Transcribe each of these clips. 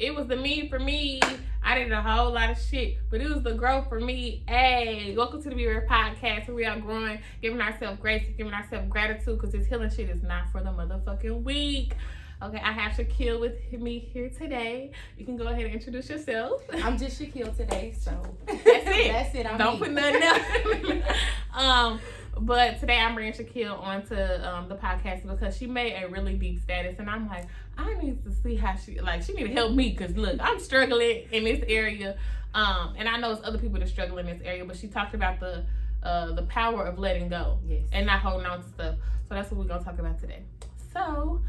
it was the me for me. I did a whole lot of shit, but it was the growth for me. Hey, welcome to the Be Rare Podcast, where we are growing, giving ourselves grace, giving ourselves gratitude, because this healing shit is not for the motherfucking weak. Okay, I have Shaquille with me here today. You can go ahead and introduce yourself. I'm just Shaquille today, so that's it. That's it. Don't put nothing else. But today I'm bringing Shaquille onto the podcast because she made a really deep status, and I'm like, I need to see how she need to help me, because look, I'm struggling in this area, and I know it's other people that struggle in this area, but she talked about the power of letting go, yes, and not holding on to stuff. So that's what we're gonna talk about today. So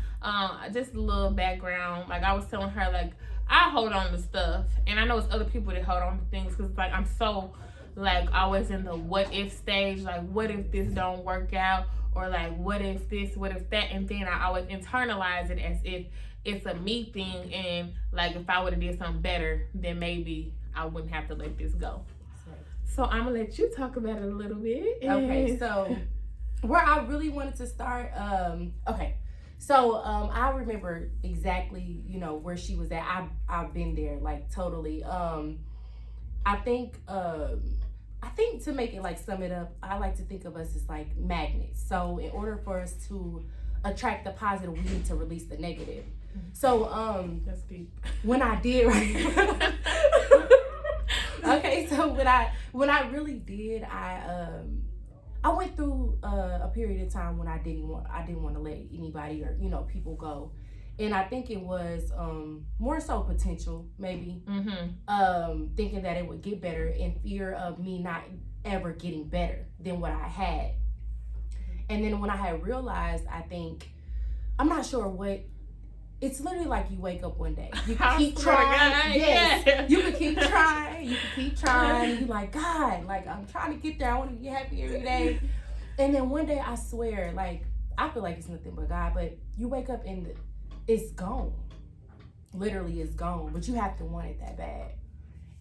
just a little background. Like I was telling her, like I hold on to stuff, and I know it's other people that hold on to things, because like I'm so like always in the what if stage, like what if this don't work out, or like what if this, what if that, and then I always internalize it as if it's a me thing, and like if I would have did something better, then maybe I wouldn't have to let this go. So I'm gonna let you talk about it a little bit. Okay, so where I really wanted to start, I remember exactly, where she was at. I've been there, like totally. I think to make it like sum it up, I like to think of us as like magnets. So in order for us to attract the positive, we need to release the negative. So that's deep. When I did right. Okay, so when I really did, I went through a period of time when I didn't want to let anybody or people go. And I think it was more so potential, maybe. Thinking that it would get better, in fear of me not ever getting better than what I had. And then when I had realized, I think, I'm not sure what, it's literally like you wake up one day. You can keep trying. Yes. Yeah. You can keep trying. You're like, God, like I'm trying to get there. I want to be happy every day. And then one day, I swear, like, I feel like it's nothing but God, but you wake up and it's gone. Literally, it's gone. But you have to want it that bad.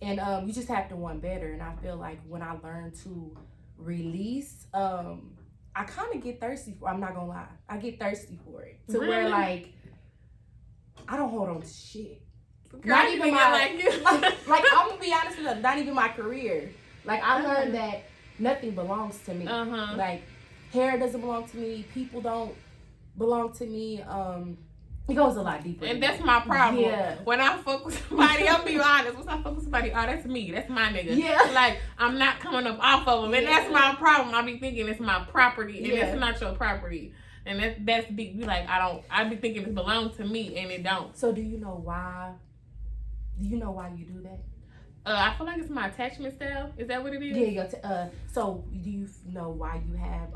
And you just have to want better. And I feel like when I learned to release, I kind of get thirsty for it. I'm not going to lie. I get thirsty for it. To where, like, I don't hold on to shit. Not even my, like, I'm going to be honest with you, not even my career. Like, I learned that nothing belongs to me. Like, hair doesn't belong to me. People don't belong to me. It goes a lot deeper. And that's my problem. Yeah. When I fuck with somebody, I'll be honest. Once I fuck with somebody, oh, that's me. That's my nigga. Yeah. Like, I'm not coming up off of them. And that's my problem. I be thinking it's my property. And it's not your property. And that's deep. Be like, I be thinking it belongs to me, and it don't. So do you know why? Do you know why you do that? I feel like it's my attachment style. Is that what it is? Yeah. So do you know why you have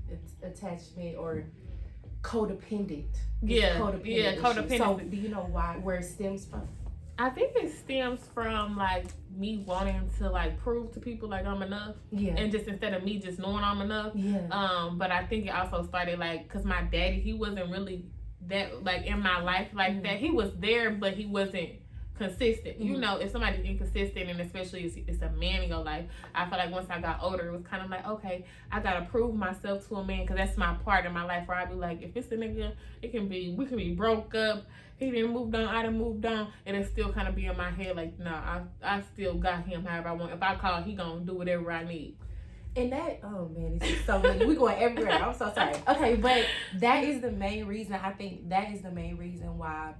it's attachment or codependent? Codependent. So do you know where it stems from? I think it stems from like me wanting to like prove to people like I'm enough. Yeah. And just instead of me just knowing I'm enough. Yeah. But I think it also started like, cause my daddy, he wasn't really that like in my life like that. He was there, but he wasn't consistent. If somebody's inconsistent, and especially it's a man in your life, I feel like once I got older, it was kind of like, okay, I gotta prove myself to a man, because that's my part in my life where I be like, if it's a nigga, we can be broke up, he didn't move on, I done moved on, and it still kind of be in my head like, nah, I still got him however I want. If I call, he gonna do whatever I need. And that, oh man, it's just so many. We're going everywhere. I'm so sorry. Okay, but that is the main reason. I think that is the main reason why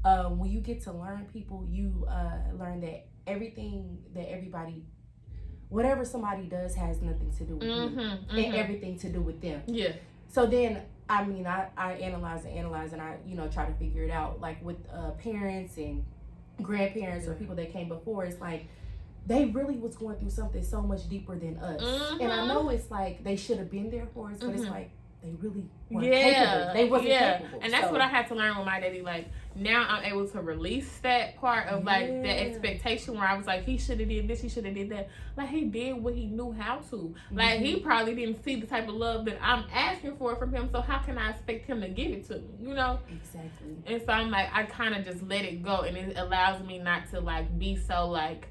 when you get to learn people, you learn that everything that everybody, whatever somebody does has nothing to do with you, and everything to do with them. Yeah. So then, I mean, I analyze and I, try to figure it out. Like with parents and grandparents or people that came before, it's like, they really was going through something so much deeper than us. And I know it's like they should have been there for us, but it's like they really weren't capable. They wasn't capable. And that's what I had to learn with my daddy. Like, now I'm able to release that part of like the expectation where I was like, he should have did this, he should have did that. Like, he did what he knew how to. Like, he probably didn't see the type of love that I'm asking for from him, so how can I expect him to give it to me, Exactly. And so I'm like, I kind of just let it go, and it allows me not to like be so like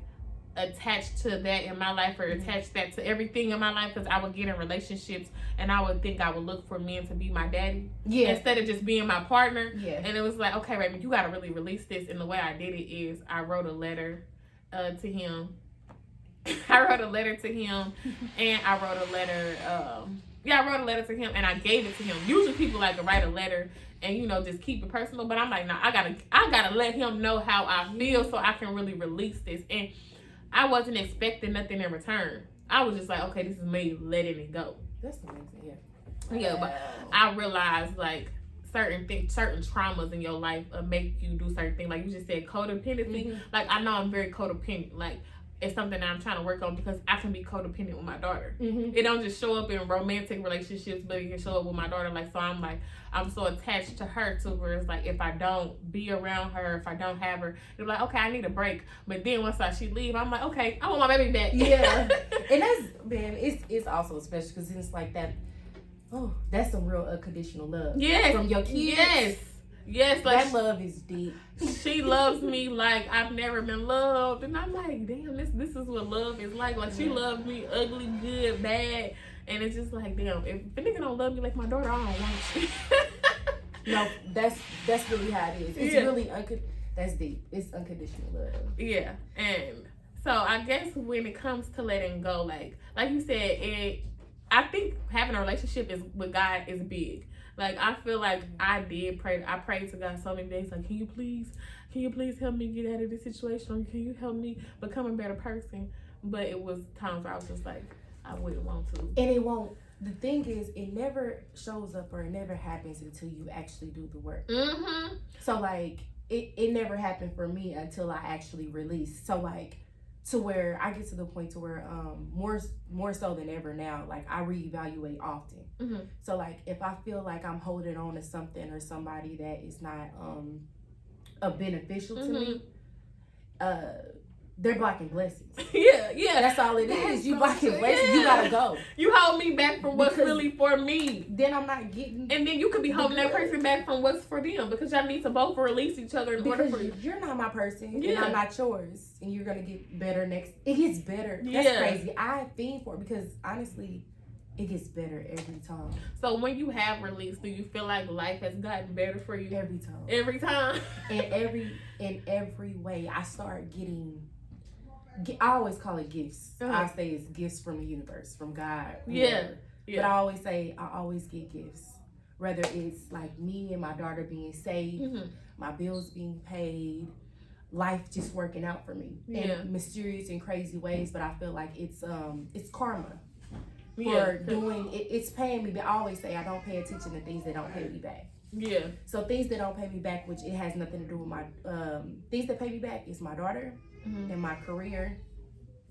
attached to that in my life or attach that to everything in my life, because I would get in relationships and I would think I would look for men to be my daddy instead of just being my partner. And it was like, okay, Raymond, you got to really release this. And the way I did it is I wrote a letter to him. I wrote a letter to him, and I wrote a letter. I wrote a letter to him, and I gave it to him. Usually, people like to write a letter and just keep it personal. But I'm like, no, I gotta let him know how I feel so I can really release this. And I wasn't expecting nothing in return. I was just like, okay, this is me letting it go. That's amazing. Yeah, but I realized like certain traumas in your life make you do certain things. Like you just said, codependency. Like I know I'm very codependent. Like it's something that I'm trying to work on because I can be codependent with my daughter. It don't just show up in romantic relationships, but it can show up with my daughter. Like, so I'm so attached to her too, where it's like, if I don't be around her, if I don't have her, it's like, okay, I need a break. But then once she leave, I'm like, okay, I want my baby back. And that's, man, it's also special because it's like that. Oh, that's some real unconditional love. From your kids. Yes, like that love is deep. She loves me like I've never been loved, and I'm like, damn, this is what love is like. Like she loves me, ugly, good, bad, and it's just like, damn, if a nigga don't love me like my daughter, I don't want you. No, that's really how it is. It's really that's deep. It's unconditional love. Yeah, and so I guess when it comes to letting go, like you said, I think having a relationship with God is big. Like, I feel like I prayed to God so many days, like, can you please help me get out of this situation? Can you help me become a better person? But it was times where I was just like, I wouldn't want to. And it won't. The thing is, it never shows up or it never happens until you actually do the work. So, like, it never happened for me until I actually released. So, like, to where I get to the point to where more so than ever now, like I reevaluate often. So like if I feel like I'm holding on to something or somebody that is not beneficial to me, they're blocking blessings. Yeah, that's all it is. You blocking blessings. You gotta go. You hold me back from what's really for me. Then I'm not getting. And then you could be holding that person back from what's for them because y'all need to both release each other in order for you. You're not my person, and I'm not yours, and you're gonna get better next. It gets better. That's crazy. I fiend for it because honestly, it gets better every time. So when you have released, do you feel like life has gotten better for you? Every time. Every time. in every way, I start getting. I always call it gifts. I say it's gifts from the universe, from God. Whoever. But I always say I always get gifts. Whether it's like me and my daughter being saved, my bills being paid, life just working out for me in mysterious and crazy ways. But I feel like it's karma for doing it. It's paying me. But I always say I don't pay attention to things that don't pay me back. So things that don't pay me back, which it has nothing to do with my things that pay me back is my daughter. And my career.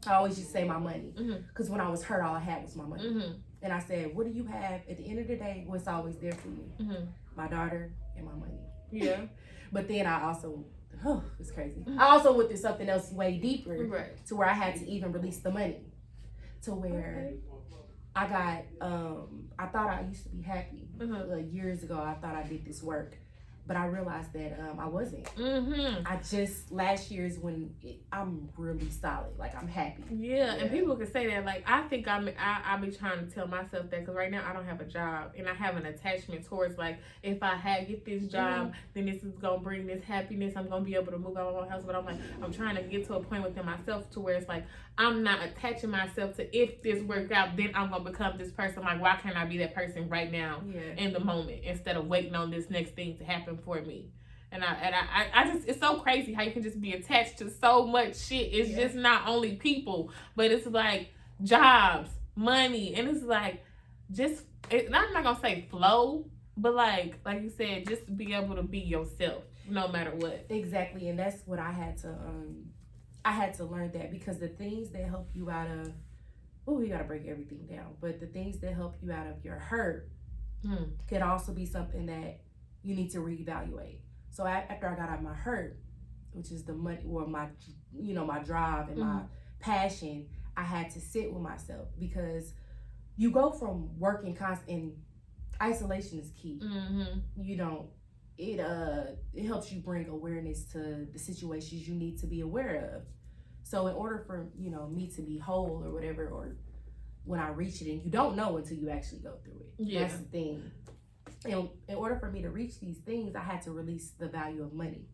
I always just say my money because when I was hurt, all I had was my money. And I said, what do you have at the end of the day? What's always there for you? My daughter and my money. But then I also it's crazy. I also went through something else way deeper to where I had to even release the money to where I got I thought I used to be happy years ago. I thought I did this work. But I realized that I wasn't. I just, last year is when I'm really solid. Like, I'm happy. And people can say that. Like, I think I be trying to tell myself that because right now I don't have a job. And I have an attachment towards, like, if I get this job, then this is going to bring this happiness. I'm going to be able to move out of my own house. But I'm like, I'm trying to get to a point within myself to where it's like, I'm not attaching myself to if this works out, then I'm going to become this person. Like, why can't I be that person right now in the moment instead of waiting on this next thing to happen for me? And I just, it's so crazy how you can just be attached to so much shit. It's just not only people, but it's like jobs, money, and it's like I'm not gonna say flow, but like you said, just be able to be yourself no matter what. Exactly, and that's what I had to learn that because the things that help you out of, we gotta break everything down, but the things that help you out of your hurt could also be something that you need to reevaluate. So after I got out of my hurt, which is the money or my drive and my passion, I had to sit with myself because you go from working constant. Isolation is key. It helps you bring awareness to the situations you need to be aware of. So in order for, you know, me to be whole or whatever, or when I reach it, and you don't know until you actually go through it. Yeah. That's the thing. And in order for me to reach these things, I had to release the value of money.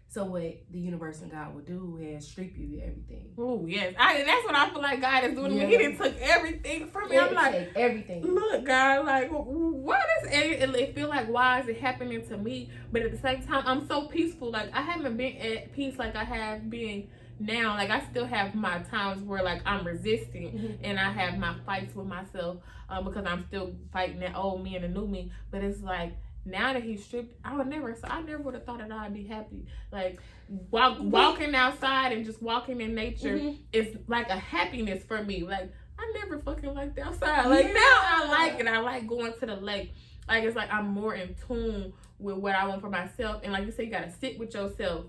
So what the universe and God will do is strip you of everything. Oh yes, and that's what I feel like God is doing to me. He done took everything from me. I'm like, everything. Look, God, like, what is it feel like? Why is it happening to me? But at the same time, I'm so peaceful. Like, I haven't been at peace like I have been now. Like, I still have my times where like I'm resisting, and I have my fights with myself because I'm still fighting that old me and the new me. But it's like, now that he's stripped, I never would have thought that I'd be happy. Like, walking outside and just walking in nature is like a happiness for me. Like, I never fucking liked outside. Like, now I like it. I like going to the lake. Like, it's like I'm more in tune with what I want for myself. And like you say, you gotta sit with yourself.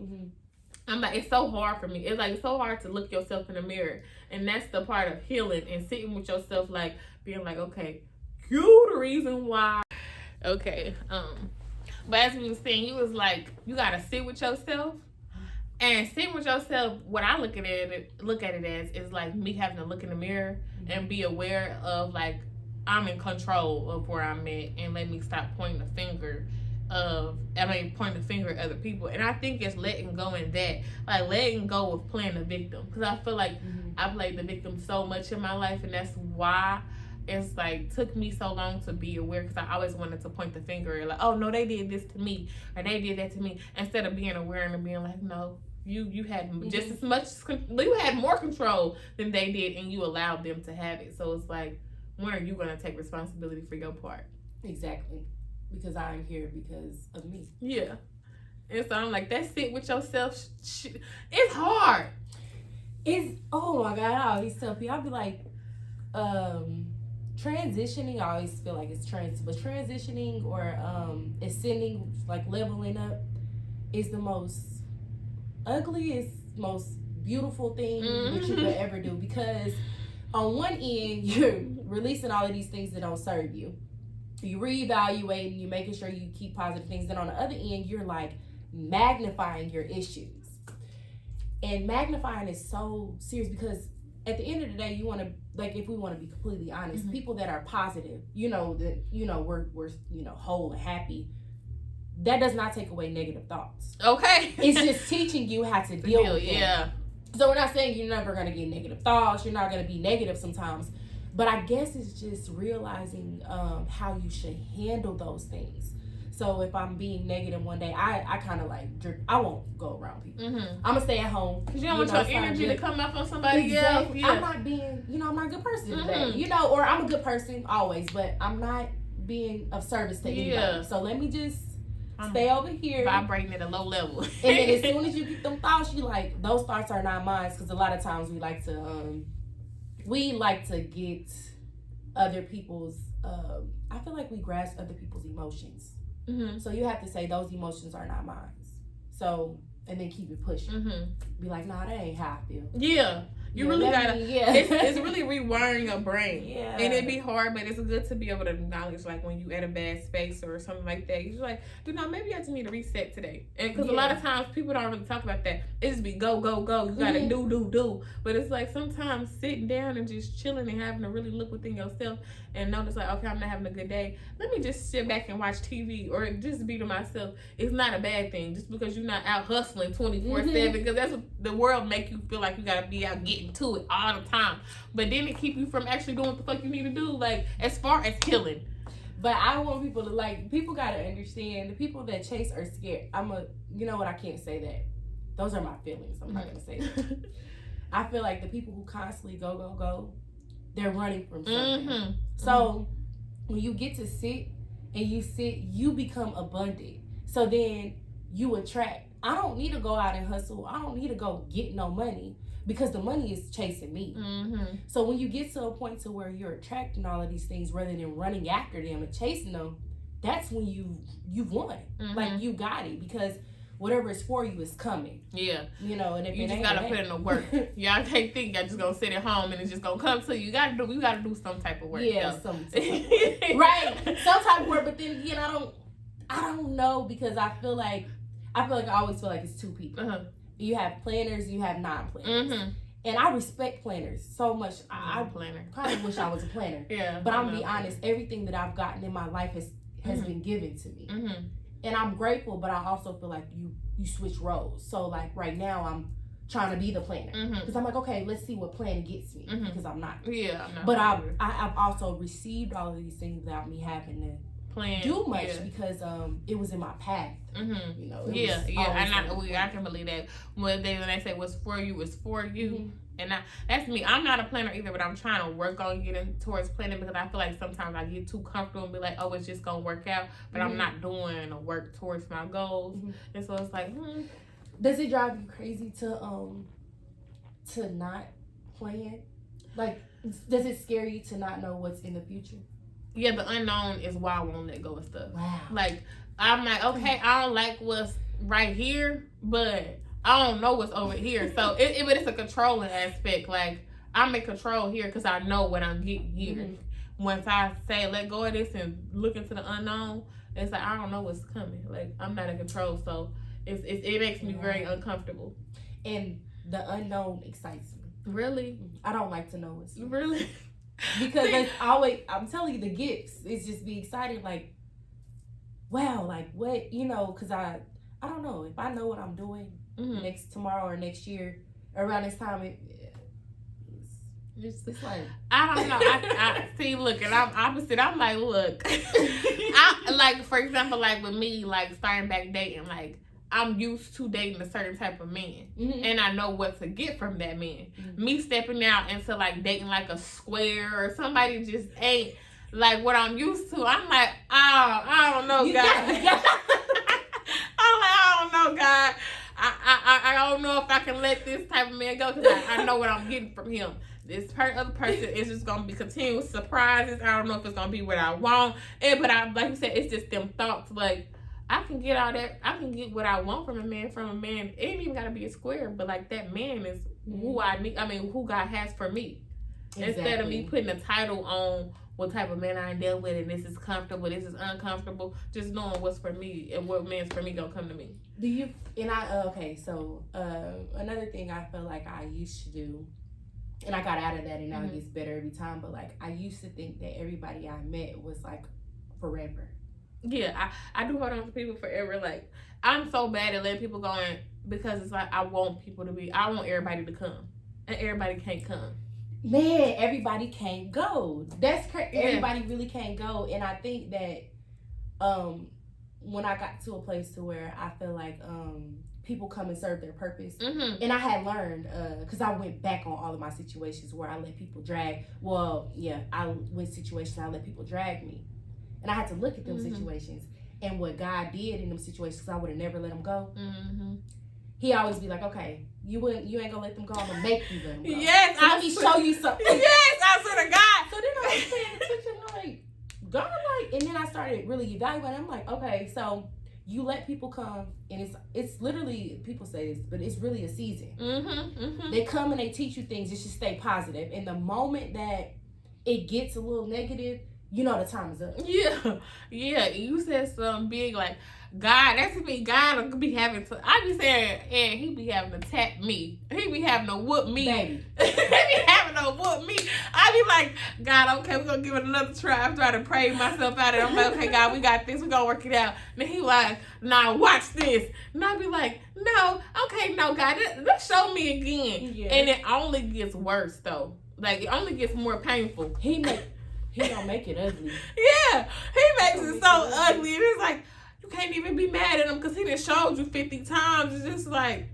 I'm like, it's so hard for me. It's like, it's so hard to look yourself in the mirror. And that's the part of healing and sitting with yourself, like being like, okay, you the reason why. Okay, but as we were saying, you was like, you gotta sit with yourself, and sitting with yourself. What I look at it as is like me having to look in the mirror and be aware of like I'm in control of where I'm at, and let me stop pointing the finger pointing the finger at other people. And I think it's letting go in that, like letting go of playing the victim, because I feel like I played the victim so much in my life, and that's why it's like took me so long to be aware, because I always wanted to point the finger like, oh no, they did this to me or they did that to me, instead of being aware and being like, no, you had just as much, you had more control than they did, and you allowed them to have it. So it's like, when are you going to take responsibility for your part? Exactly, because I'm here because of me. Yeah. And so I'm like, that sit with yourself, it's hard. It's, oh my God, I always tell people, I'll be like, transitioning, I always feel like it's but transitioning or ascending, like leveling up, is the most ugliest, most beautiful thing that you could ever do, because on one end you're releasing all of these things that don't serve you, you reevaluating, you're making sure you keep positive things, then on the other end you're like magnifying your issues, and magnifying is so serious, because at the end of the day, you want to, like, if we want to be completely honest, people that are positive, you know, that, you know, we're you know, whole and happy, that does not take away negative thoughts. Okay. It's just teaching you how to deal with them. Yeah. So we're not saying you're never going to get negative thoughts, you're not going to be negative sometimes, but I guess it's just realizing how you should handle those things. So if I'm being negative one day, I kind of like, I won't go around people. I'm going to stay at home. Because you don't want your energy to come up on somebody else. Yeah. I'm not being, you know, I'm not a good person today. You know, or I'm a good person always, but I'm not being of service to anybody. So let me just stay over here. Vibrating at a low level. And then as soon as you get them thoughts, you like, those thoughts are not mine. Because a lot of times we like to get other people's, I feel like we grasp other people's emotions. So you have to say, those emotions are not mine. So, and then keep it pushing. Be like, nah, that ain't how I feel. Yeah. You really gotta, it's really rewiring your brain. Yeah. And it'd be hard, but it's good to be able to acknowledge, like, when you at a bad space or something like that. You're just like, dude, no, maybe I just need a reset today. And because a lot of times people don't really talk about that. It just be go, go, go. You gotta do. But it's like sometimes sitting down and just chilling and having to really look within yourself and notice, like, okay, I'm not having a good day. Let me just sit back and watch TV or just be to myself. It's not a bad thing just because you're not out hustling 24/7, because that's what the world make you feel like you gotta be out getting to it all the time. But then it keep you from actually doing what the fuck you need to do, like, as far as healing. But I want people to, like, people gotta understand, the people that chase are scared. You know what, I can't say that. Those are my feelings. I'm not gonna say that. I feel like the people who constantly go, they're running from something. So when you get to sit, you become abundant. So then you attract. I don't need to go out and hustle. I don't need to go get no money, because the money is chasing me. So when you get to a point to where you're attracting all of these things rather than running after them and chasing them, that's when you've won. Like, you got it, because whatever is for you is coming. Yeah. You know, and if you just gotta put in the work. Y'all can't think y'all just gonna sit at home and it's just gonna come to you. You gotta do some type of work. Yeah, some type of work. Right. Some type of work, but then again, I don't know, because I feel like I always feel like it's two people. You have planners, you have non-planners. Mm-hmm. And I respect planners so much. I kind of wish I was a planner. Yeah. But I'm going to be honest, everything that I've gotten in my life has been given to me. Mm-hmm. And I'm grateful, but I also feel like you switch roles. So like right now I'm trying to be the planner. Because I'm like, okay, let's see what plan gets me. Because I'm not. Yeah. But I've also received all of these things without me having to do much because it was in my path. You know. And I can believe that when they say what's for you is for you. And that's me. I'm not a planner either, but I'm trying to work on getting towards planning because I feel like sometimes I get too comfortable and be like, oh, it's just gonna work out, but I'm not doing the work towards my goals. And so it's like, Does it drive you crazy to not plan? Like, does it scare you to not know what's in the future? Yeah, the unknown is why I won't let go of stuff. Wow. Like, I'm like, okay, I don't like what's right here, but I don't know what's over here. So, but it's a controlling aspect. Like, I'm in control here because I know what I'm getting here. Once I say let go of this and look into the unknown, it's like, I don't know what's coming. Like, I'm not in control. So, it makes me very uncomfortable. And the unknown excites me. Really? I don't like to know what's really. Because it's always, I'm telling you, the gifts, it's just be excited, like, wow, like what, you know, because I don't know, if I know what I'm doing tomorrow or next year, around this time, it's like, I don't know, I see, look, and I'm opposite, I'm like, look, like, for example, like with me, like starting back dating, like, I'm used to dating a certain type of man. And I know what to get from that man. Me stepping out into like dating like a square or somebody just ain't like what I'm used to. I'm like, I don't know, God. I'm like, I don't know, God. I don't know if I can let this type of man go because I know what I'm getting from him. This other person is just gonna be continuous surprises. I don't know if it's gonna be what I want. But like you said, it's just them thoughts like, I can get all that. I can get what I want from a man. It ain't even gotta be a square, but like that man is who I need. I mean, who God has for me. Exactly. Instead of me putting a title on what type of man I deal with, and this is comfortable, this is uncomfortable. Just knowing what's for me and what man's for me gonna come to me. Do you? And okay. So another thing I feel like I used to do, and I got out of that, and now it gets better every time. But like I used to think that everybody I met was like forever. Yeah, I do hold on to people forever. Like, I'm so bad at letting people go in because it's like I want everybody to come. And everybody can't come. Man, everybody can't go. That's crazy. Yeah. Everybody really can't go. And I think that when I got to a place to where I feel like people come and serve their purpose. And I had learned, because I went back on all of my situations where I let people drag. Well, yeah, I went situations I let people drag me. And I had to look at them situations and what God did in them situations, because I would have never let them go. He always be like, okay, you ain't gonna let them go. I'm gonna make you let them go. Yes, so let me show you something. Yes, I swear to God. So then I was paying attention, like, God, like, and then I started really evaluating. I'm like, okay, so you let people come, and it's literally, people say this, but it's really a season. They come and they teach you things. It should stay positive. And the moment that it gets a little negative, you know the time is up. Yeah. You said something big like, God, that's me. God will be having to. I be saying, and he be having to tap me. He be having to whoop me. Baby. He be having to whoop me. I be like, God, okay, we're gonna give it another try. I'm trying to pray myself out, and I'm like, okay, God, we got this. We're gonna work it out. And he like, nah, watch this. And I be like, no, okay, no, God, let's show me again. Yeah. And it only gets worse though. Like it only gets more painful. He don't make it ugly. Yeah, he makes it so ugly. And it's like, you can't even be mad at him because he done showed you 50 times. It's just like,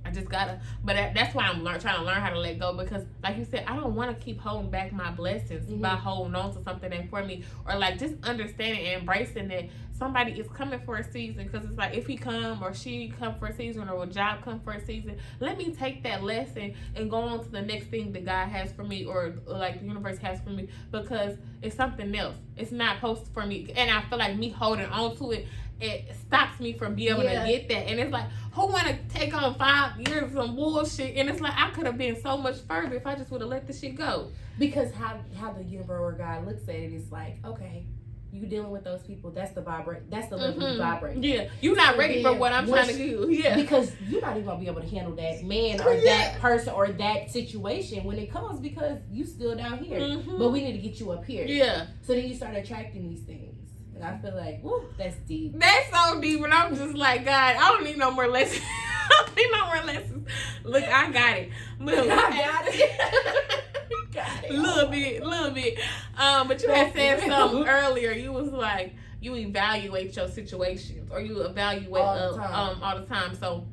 I just gotta. But that's why I'm trying to learn how to let go, because like you said, I don't want to keep holding back my blessings by holding on to something that for me, or like just understanding and embracing that somebody is coming for a season. Because it's like, if he come or she come for a season, or a job come for a season, let me take that lesson and go on to the next thing that God has for me, or like the universe has for me, because it's something else. It's not supposed for me. And I feel like me holding on to it, it stops me from being able to get that. And it's like, who want to take on 5 years of some bullshit? And it's like, I could have been so much further if I just would have let the shit go. Because how the universe or God looks at it is like, okay, you dealing with those people, that's the level you vibrate. Yeah, you're not ready for what I'm trying to do. Yeah, because you're not even gonna be able to handle that man or that person or that situation when it comes, because you still down here. But we need to get you up here. Yeah. So then you start attracting these things. And I feel like, woo, that's deep. That's so deep, and I'm just like, God, I don't need no more lessons. I don't need no more lessons. Look, I got it. Look, I got it. Got it. Little bit. But you had said something earlier. You was like, you evaluate your situations, or you evaluate all the time. So,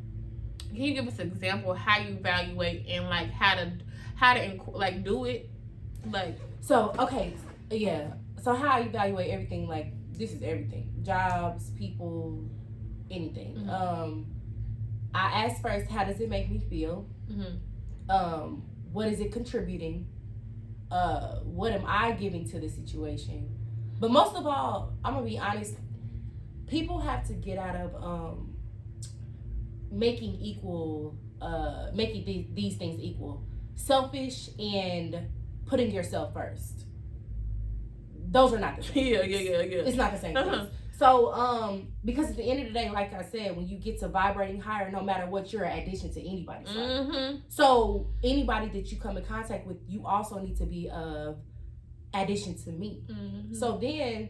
can you give us an example of how you evaluate and like how to like do it? Like, so okay, yeah. So how I evaluate everything, like this is everything: jobs, people, anything. I ask first, how does it make me feel? What is it contributing? What am I giving to the situation? But most of all, I'm gonna be honest, people have to get out of making these things equal. Selfish and putting yourself first. Those are not the same. Yeah. It's not the same thing. So, because at the end of the day, like I said, when you get to vibrating higher, no matter what, you're an addition to anybody's life. So, anybody that you come in contact with, you also need to be of addition to me. So then,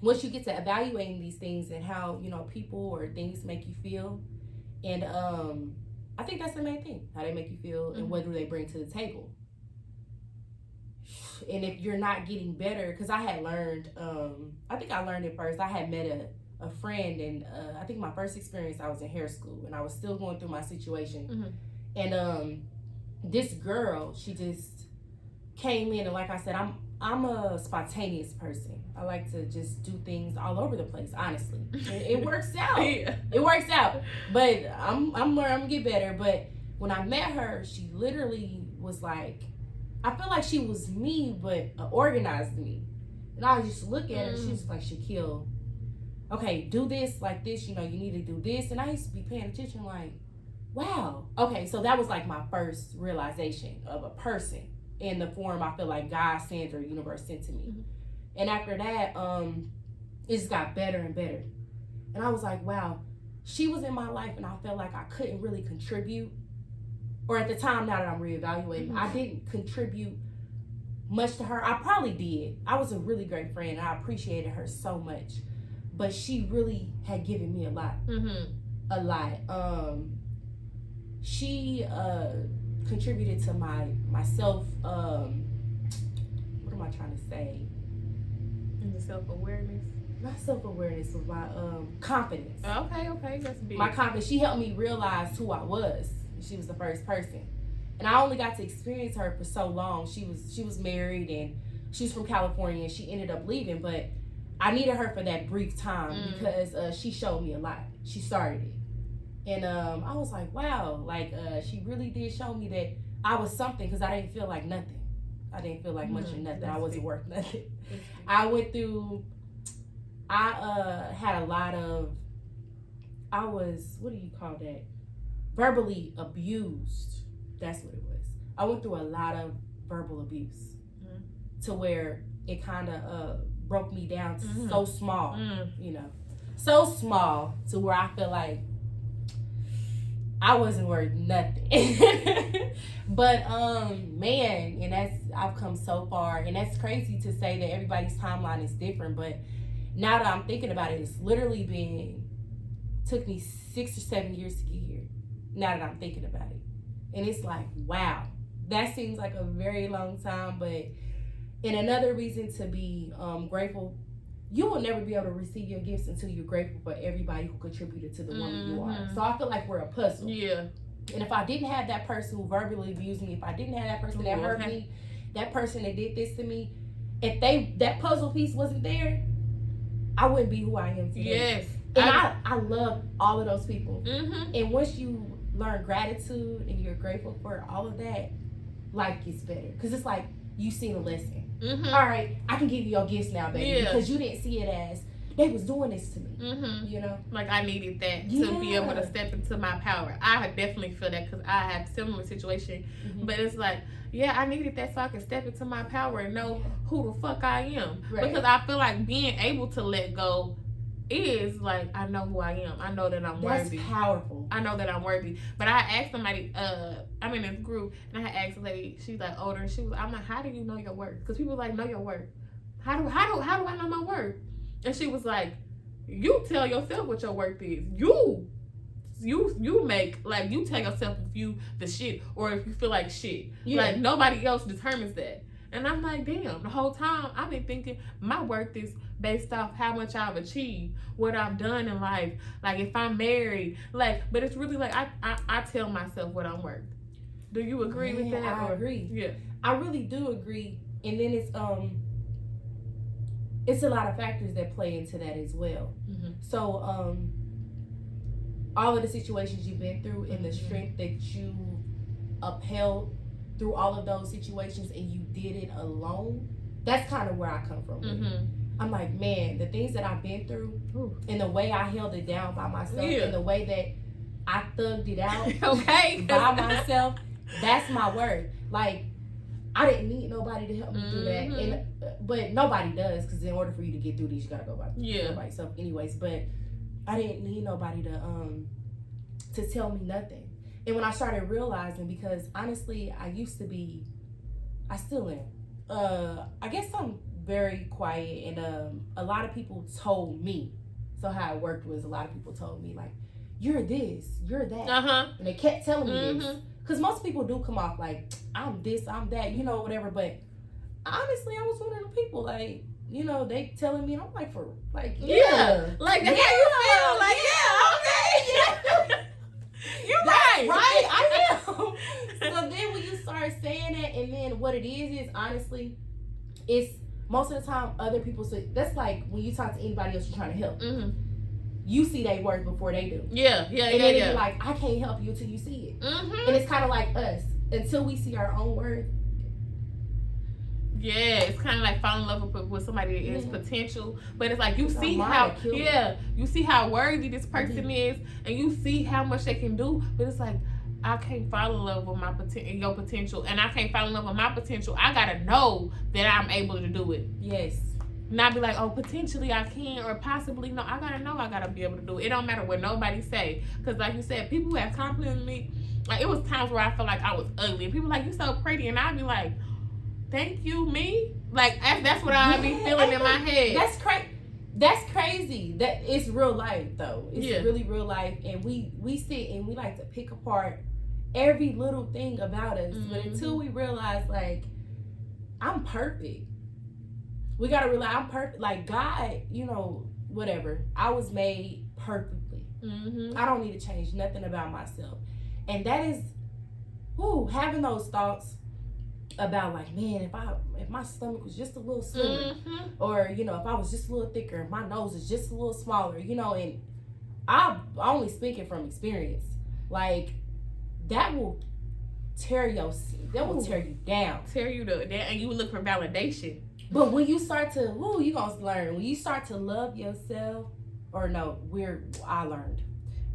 once you get to evaluating these things and how, people or things make you feel, and I think that's the main thing, how they make you feel and what do they bring to the table. And if you're not getting better, because I had learned, I think I learned it first. I had met a friend, and I think my first experience, I was in hair school, and I was still going through my situation. And this girl, she just came in, and like I said, I'm a spontaneous person. I like to just do things all over the place, honestly. It works out. It works out. But I'm gonna get better. But when I met her, she literally was like, I feel like she was me, but organized me. And I just look at her, she's like, Shaquille, okay, do this like this, you need to do this. And I used to be paying attention like, wow. Okay, so that was like my first realization of a person in the form I feel like God sent or universe sent to me. And after that, it just got better and better. And I was like, wow, she was in my life and I felt like I couldn't really contribute. Or at the time, now that I'm reevaluating, I didn't contribute much to her. I probably did. I was a really great friend, and I appreciated her so much. But she really had given me a lot. A lot. She contributed to my self, what am I trying to say? The self-awareness? Not self-awareness, but my confidence. Okay, that's big. My confidence. She helped me realize who I was. She was the first person, and I only got to experience her for so long. She was married, and she was from California, and she ended up leaving, but I needed her for that brief time because she showed me a lot. She started it, and I was like, wow, like she really did show me that I was something, because I didn't feel like nothing. I didn't feel like much of nothing. I wasn't worth nothing. I went through, had a lot of, what do you call that? Verbally abused. That's what it was. I went through a lot of verbal abuse to where it kind of broke me down so small, so small to where I feel like I wasn't worth nothing. But man, and I've come so far, and that's crazy to say that everybody's timeline is different, but now that I'm thinking about it, it's literally took me 6 or 7 years to get here. Now that I'm thinking about it. And it's like, wow, that seems like a very long time. But and another reason to be grateful, you will never be able to receive your gifts until you're grateful for everybody who contributed to the woman you are. So I feel like we're a puzzle. Yeah. And if I didn't have that person who verbally abused me, if I didn't have that person that hurt me, that person that did this to me, if that puzzle piece wasn't there, I wouldn't be who I am today. Yes. And I love all of those people. And once you learn gratitude and you're grateful for all of that, life gets better. Because it's like you seen a lesson. All right, I can give you your gifts now, baby. Because you didn't see it as they was doing this to me. You know, like I needed that to be able to step into my power. I definitely feel that because I have similar situation, but it's like, yeah, I needed that so I can step into my power and know who the fuck I am. Because I feel like being able to let go is like, I know who I am. I know that I'm worthy. That's powerful. I know that I'm worthy. But I asked somebody, I'm in this group, and I had asked a lady, she's like older, and I'm like, how do you know your worth? Because people like, know your worth. How do I know my worth? And she was like, you tell yourself what your worth is. You make, like, you tell yourself if you the shit or if you feel like shit. Like, nobody else determines that. And I'm like, damn, the whole time I've been thinking my worth is based off how much I've achieved, what I've done in life, like if I'm married, like, but it's really like I tell myself what I'm worth. Do you agree with that? I agree. Yeah. I really do agree. And then it's a lot of factors that play into that as well. So all of the situations you've been through and the strength that you upheld through all of those situations and you did it alone, that's kind of where I come from. I'm like, man, the things that I've been through and the way I held it down by myself and the way that I thugged it out by myself, that's my word. Like, I didn't need nobody to help me do that, but nobody does, because in order for you to get through these, you gotta go by yourself anyways. But I didn't need nobody to tell me nothing. And when I started realizing, because honestly, I still am. I guess I'm very quiet, and a lot of people told me. So how it worked was a lot of people told me, like, you're this, you're that, and they kept telling me this. Because most people do come off like, I'm this, I'm that, you know, whatever. But honestly, I was one of the people, like, you know, they telling me, I'm like, like, like, that's how you feel, like, okay, you're right, I am. So then when you start saying that, and then what it is honestly, it's most of the time other people say, that's like when you talk to anybody else you're trying to help. You see they worth before they do. And then you're like, I can't help you until you see it. And it's kind of like us. Until we see our own worth. Yeah, it's kind of like falling in love with somebody that is potential. But it's like, you see how, you see how worthy this person is, and you see how much they can do. But it's like, I can't fall in love with your potential, and I can't fall in love with my potential. I gotta know that I'm able to do it. Yes. Not be like, oh, potentially I can, or possibly no. I gotta know I gotta be able to do it. It don't matter what nobody say, because like you said, people who have complimented me, like, it was times where I felt like I was ugly, and people like, you so pretty, and I'd be like, thank you, me. Like, that's what I be feeling in my head. That's crazy. That it's real life though. It's really real life, and we sit and we like to pick apart every little thing about us, but until we realize, like, I'm perfect. We gotta realize I'm perfect. Like, God, you know, whatever. I was made perfectly. I don't need to change nothing about myself. And that is, having those thoughts about, like, man, if my stomach was just a little slimmer, or, you know, if I was just a little thicker, if my nose is just a little smaller, you know, and I'm only speaking from experience. Like, that will tear you down. Tear you down, and you look for validation. But when you start to, you gonna learn. When you start to love yourself, I learned.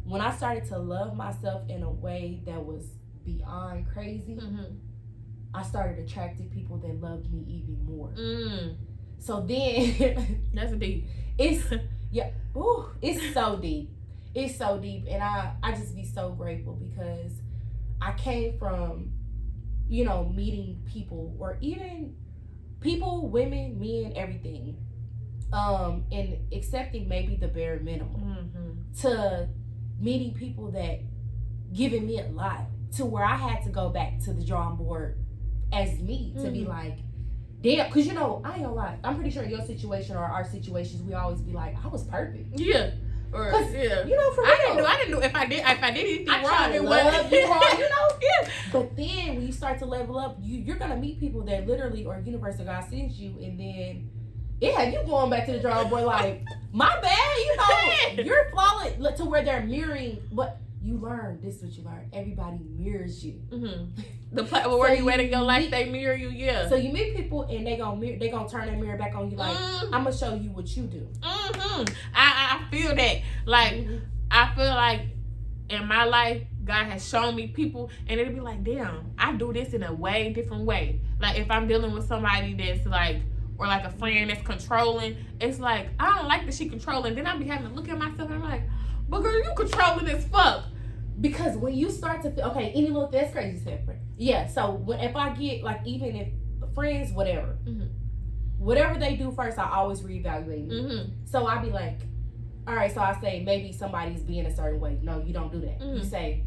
When I started to love myself in a way that was beyond crazy, I started attracting people that loved me even more. So then, that's deep. It's so deep. It's so deep, and I just be so grateful, because I came from, you know, meeting people, or even people, women, men, everything, and accepting maybe the bare minimum, to meeting people that giving me a lot, to where I had to go back to the drawing board as me to be like, damn, because, you know, I ain't gonna lie, I'm pretty sure your situation or our situations, we always be like, I was perfect. Or, you know, for real. I didn't do if I did anything wrong, it wasn't you wrong, you know. But then when you start to level up, you're gonna meet people that literally, or universe, or God sends you, and then you going back to the drawing board like, my bad, you know, you're flawless, to where they're mirroring what you learn, this is what you learn, everybody mirrors you. Where you at in your life, they mirror you, yeah. So you meet people and they gonna turn that mirror back on you like, I'm gonna show you what you do. I feel that. Like, I feel like in my life, God has shown me people, and it'll be like, damn, I do this in a way different way. Like, if I'm dealing with somebody that's like, or like a friend that's controlling, it's like, I don't like that she controlling. Then I'll be having to look at myself and I'm like, but girl, you controlling as fuck. Because when you start to feel, okay, any little, that's crazy separate. Yeah, so if I get, like, even if friends, whatever, whatever they do first, I always reevaluate me. So I be like, all right, so I say, maybe somebody's being a certain way. No, you don't do that. You say,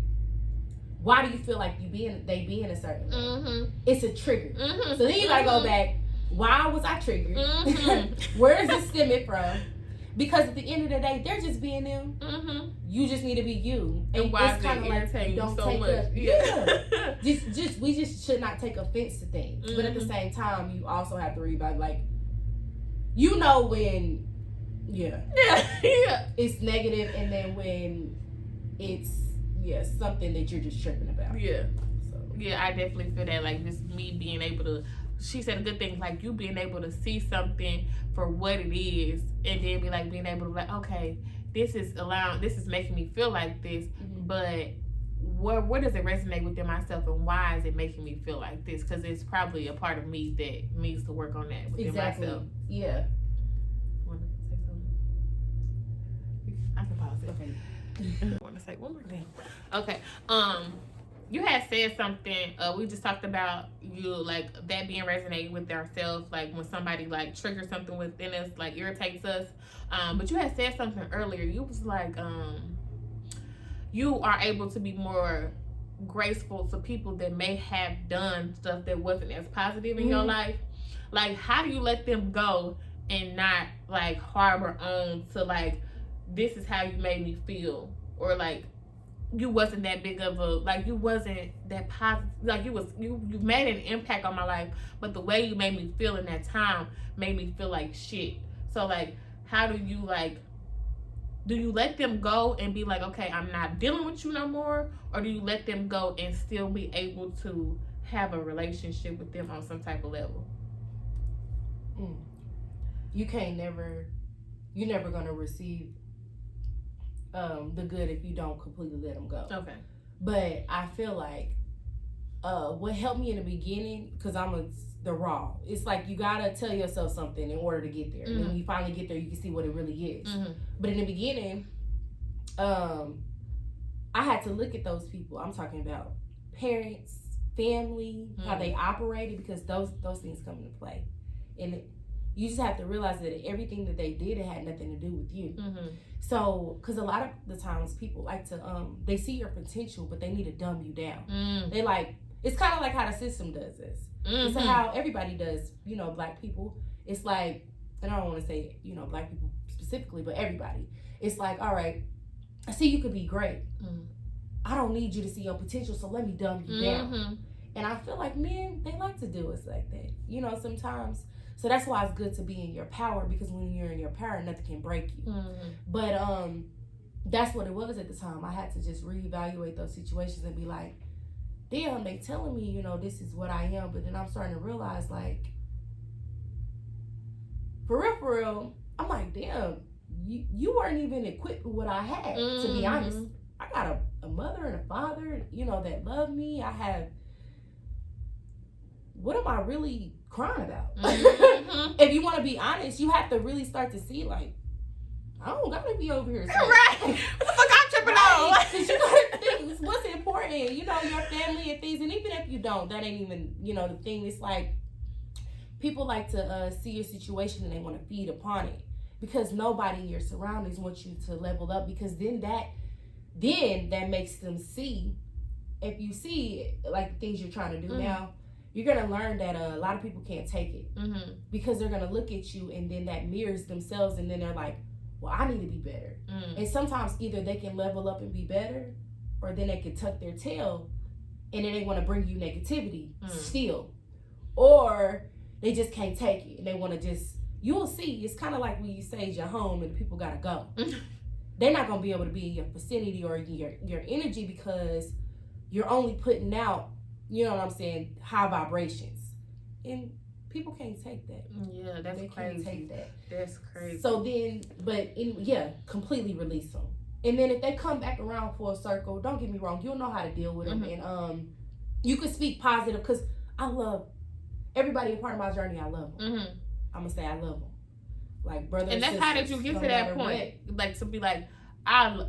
why do you feel like they being a certain way? It's a trigger. So then you gotta go back, why was I triggered? Where is this stemming from? Because at the end of the day, they're just being them. You just need to be you. And why it's kind of like, don't so take much? We just should not take offense to things. But at the same time, you also have to read about, like, you know when, it's negative, and then when it's something that you're just tripping about. Yeah, I definitely feel that. Like, just me being able to. She said a good thing, like you being able to see something for what it is, and then be like being able to be like, okay, this is making me feel like this, but where does it resonate within myself, and why is it making me feel like this? Because it's probably a part of me that needs to work on that within myself. Yeah. Want to say something? I can pause it. Okay. I want to say one more thing. Okay. You had said something, we just talked about you, like, that being resonated with ourselves, like, when somebody, like, triggers something within us, like, irritates us, but you had said something earlier. You was like, you are able to be more graceful to people that may have done stuff that wasn't as positive in your life. Like, how do you let them go and not, like, harbor on to, like, this is how you made me feel, or, like, you wasn't that big of a, like, you wasn't that positive, like, you made an impact on my life, but the way you made me feel in that time made me feel like shit. So, like, how do you, like, do you let them go and be like, okay, I'm not dealing with you no more, or do you let them go and still be able to have a relationship with them on some type of level? You're never gonna receive the good if you don't completely let them go. Okay. But I feel like what helped me in the beginning, because the raw, it's like you gotta tell yourself something in order to get there. And when you finally get there, you can see what it really is. But in the beginning, I had to look at those people. I'm talking about parents, family, how they operated, because those things come into play. And you just have to realize that everything that they did, it had nothing to do with you. So, because a lot of the times people like to, they see your potential, but they need to dumb you down. They like, it's kind of like how the system does this. It's how everybody does, Black people. It's like, and I don't want to say, Black people specifically, but everybody. It's like, all right, I see you could be great. I don't need you to see your potential, so let me dumb you down. And I feel like men, they like to do us like that, sometimes. So that's why it's good to be in your power, because when you're in your power, nothing can break you. But that's what it was at the time. I had to just reevaluate those situations and be like, damn, they telling me, this is what I am. But then I'm starting to realize, like, for real, I'm like, damn, you weren't even equipped with what I had, to be honest. I got a mother and a father, that love me. I have, what am I really crying about? If you want to be honest, you have to really start to see, like, I don't gotta be over here. Right. What the fuck I'm tripping on? Because you gotta think what's important, your family and things. And even if you don't, that ain't even, the thing. It's like, people like to see your situation and they want to feed upon it, because nobody in your surroundings wants you to level up, because then that makes them see, if you see, like, the things you're trying to do now, you're going to learn that a lot of people can't take it, because they're going to look at you, and then that mirrors themselves, and then they're like, well, I need to be better. And sometimes either they can level up and be better, or then they can tuck their tail, and then they want to bring you negativity still. Or they just can't take it, and they want to just, you'll see, it's kind of like when you stage your home and people got to go. they're not gonna be able to be in your vicinity or your energy because you're only putting out, you know what I'm saying, high vibrations, and people can't take that. Yeah, that's crazy. Can't take that. That's crazy. So then, completely release them. And then if they come back around for a circle, don't get me wrong, you'll know how to deal with them, and you can speak positive because I love everybody a part of my journey. I love them. I'm gonna say I love them, like brothers. And that's sisters, how did you get to that point? Like to be like,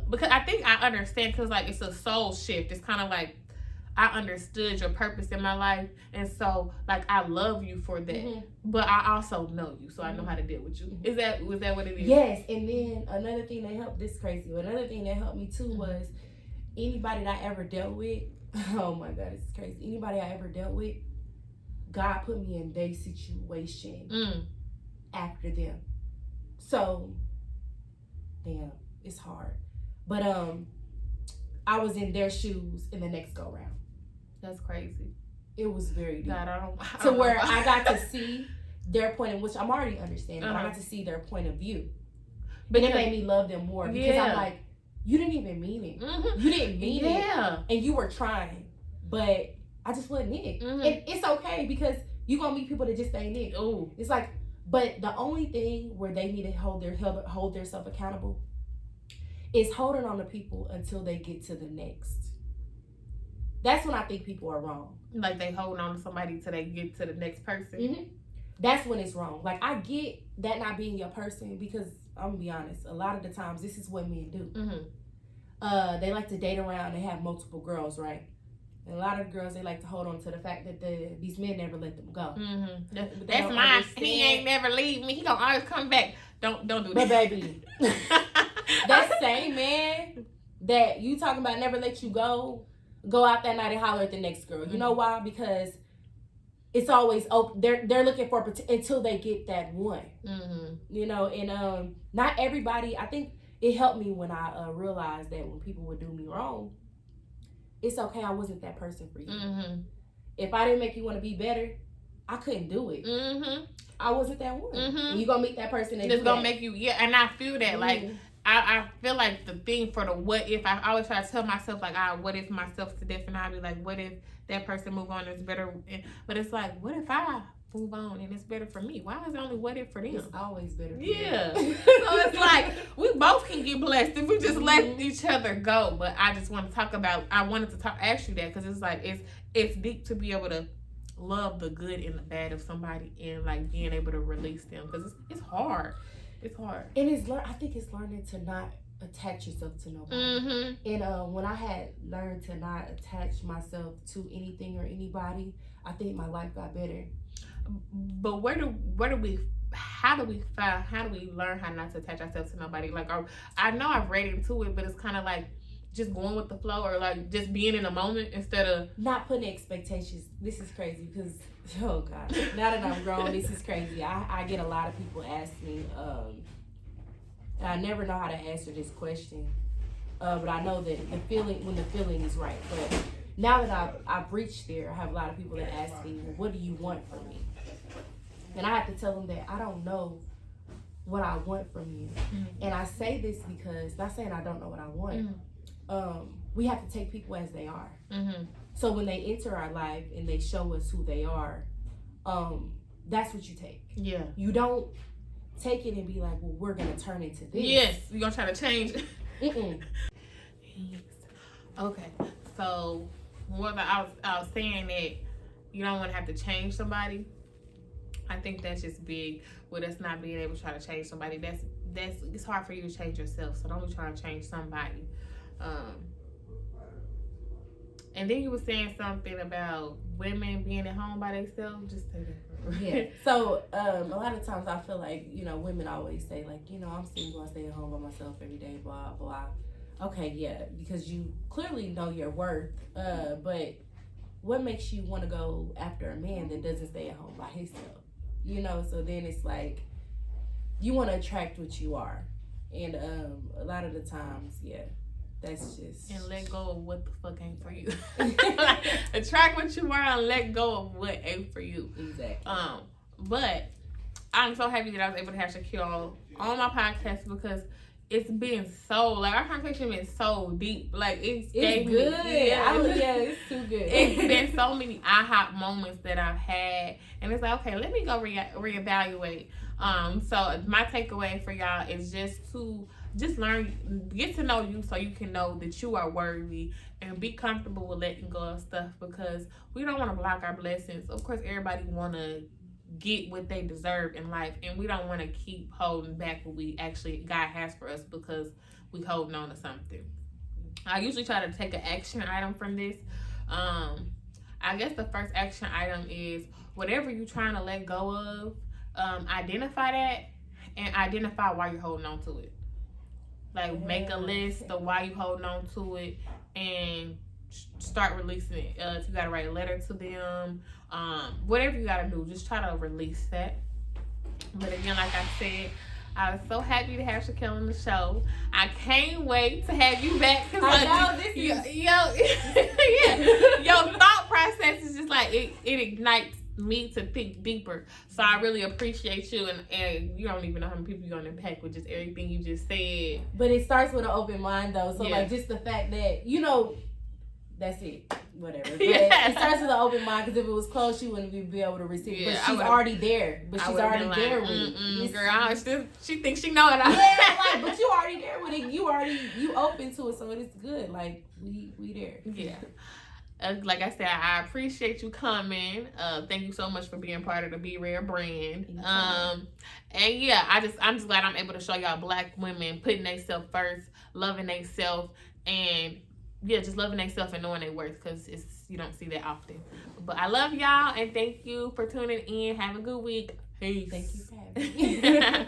because I think I understand because like it's a soul shift. It's kind of like I understood your purpose in my life, and so like I love you for that. But I also know you, so I know how to deal with you. Was that what it is? Yes. And then another thing that helped Another thing that helped me too was anybody that I ever dealt with. Oh my God, it's crazy. Anybody I ever dealt with, God put me in their situation after them. So, damn, it's hard. But I was in their shoes in the next go round. That's crazy. It was very deep. God, I to don't where know. I got to see their point, in which I'm already understanding, but I got to see their point of view. But it made me love them more because I'm like, you didn't even mean it. You didn't mean it. And you were trying. But I just wasn't it. And it's okay because you're going to meet people that just ain't it. Ooh. It's like, but the only thing where they need to hold themselves accountable is holding on to people until they get to the next. That's when I think people are wrong. Like they holding on to somebody till they get to the next person. That's when it's wrong. Like I get that not being your person because I'm gonna be honest, a lot of the times this is what men do. They like to date around and have multiple girls, right? And a lot of girls, they like to hold on to the fact that these men never let them go. That's mine. He ain't never leave me. He gonna always come back. Don't do that. But baby, that same man that you talking about never let you go out that night and holler at the next girl. You know why? Because it's always open. They're looking for until they get that one. You know, and not everybody. I think it helped me when I realized that when people would do me wrong, it's okay. I wasn't that person for you. If I didn't make you want to be better, I couldn't do it. I wasn't that one. And you gonna meet that person that's gonna make you. Yeah, and I feel that like. I feel like the thing for the what if, I always try to tell myself like, what if myself to death, and I'll be like, what if that person move on, it's better, but it's like, what if I move on and it's better for me? Why is it only what if for them? It's always better for so it's like, we both can get blessed if we just let each other go. But I just want to talk about, ask you that, because it's like, it's deep to be able to love the good and the bad of somebody and like being able to release them, because it's hard. It's hard. And I think it's learning to not attach yourself to nobody. And when I had learned to not attach myself to anything or anybody, I think my life got better. But how do we learn how not to attach ourselves to nobody? Like, I know I've read into it, but it's kind of like just going with the flow, or like just being in a moment instead of not putting expectations. This is crazy because, oh God, now that I'm grown, this is crazy. I get a lot of people ask me, and I never know how to answer this question, but I know that when the feeling is right. But now that I've reached there, I have a lot of people that ask me, well, what do you want from me? And I have to tell them that I don't know what I want from you. And I say this because, not saying I don't know what I want, we have to take people as they are. So when they enter our life and they show us who they are, that's what you take. Yeah. You don't take it and be like, well, we're going to turn into this. Yes. You're going to try to change it. Okay. So, I was saying that you don't want to have to change somebody. I think that's just big with us not being able to try to change somebody. That's it's hard for you to change yourself. So don't be trying to change somebody. And then you were saying something about women being at home by themselves. Just say that. Yeah. So a lot of times I feel like, women always say like, I'm single, I stay at home by myself every day, blah, blah. Okay, yeah, because you clearly know your worth. But what makes you want to go after a man that doesn't stay at home by himself? So then it's like, you want to attract what you are. And a lot of the times, yeah. That's just... And let go of what the fuck ain't for you. Like, attract what you are and let go of what ain't for you. Exactly. But I'm so happy that I was able to have Shaquille on my podcast, because it's been so, like, our conversation been so deep. Like, it's good. It's too good. It's been so many aha moments that I've had. And it's like, okay, let me go reevaluate. So my takeaway for y'all is just learn, get to know you so you can know that you are worthy, and be comfortable with letting go of stuff, because we don't want to block our blessings. Of course, everybody want to get what they deserve in life, and we don't want to keep holding back what we actually God has for us because we holding on to something. I usually try to take an action item from this. I guess the first action item is whatever you're trying to let go of, identify that and identify why you're holding on to it. Like, make a list of why you holding on to it and start releasing it. If you gotta write a letter to them, whatever you gotta do, just try to release that. But again, like I said, I was so happy to have Shaquille on the show. I can't wait to have you back. I know this is your thought process is just like it ignites me to think deeper. So I really appreciate you, and you don't even know how many people you're gonna impact with just everything you just said. But it starts with an open mind, though. So like, just the fact that that's it. Whatever. But it starts with an open mind, because if it was closed, she wouldn't be able to receive it. But she's already there. But she's already there with it. Girl, she thinks she know it. Yeah, but you already there with it. You open to it, so it's good. Like, we there. Yeah. Like I said, I appreciate you coming. Thank you so much for being part of the Be Rare brand. And yeah, I'm just glad I'm able to show y'all Black women putting themselves first, loving themselves, and just loving themselves and knowing their worth, because you don't see that often. But I love y'all, and thank you for tuning in. Have a good week. Peace. Thank you for having me.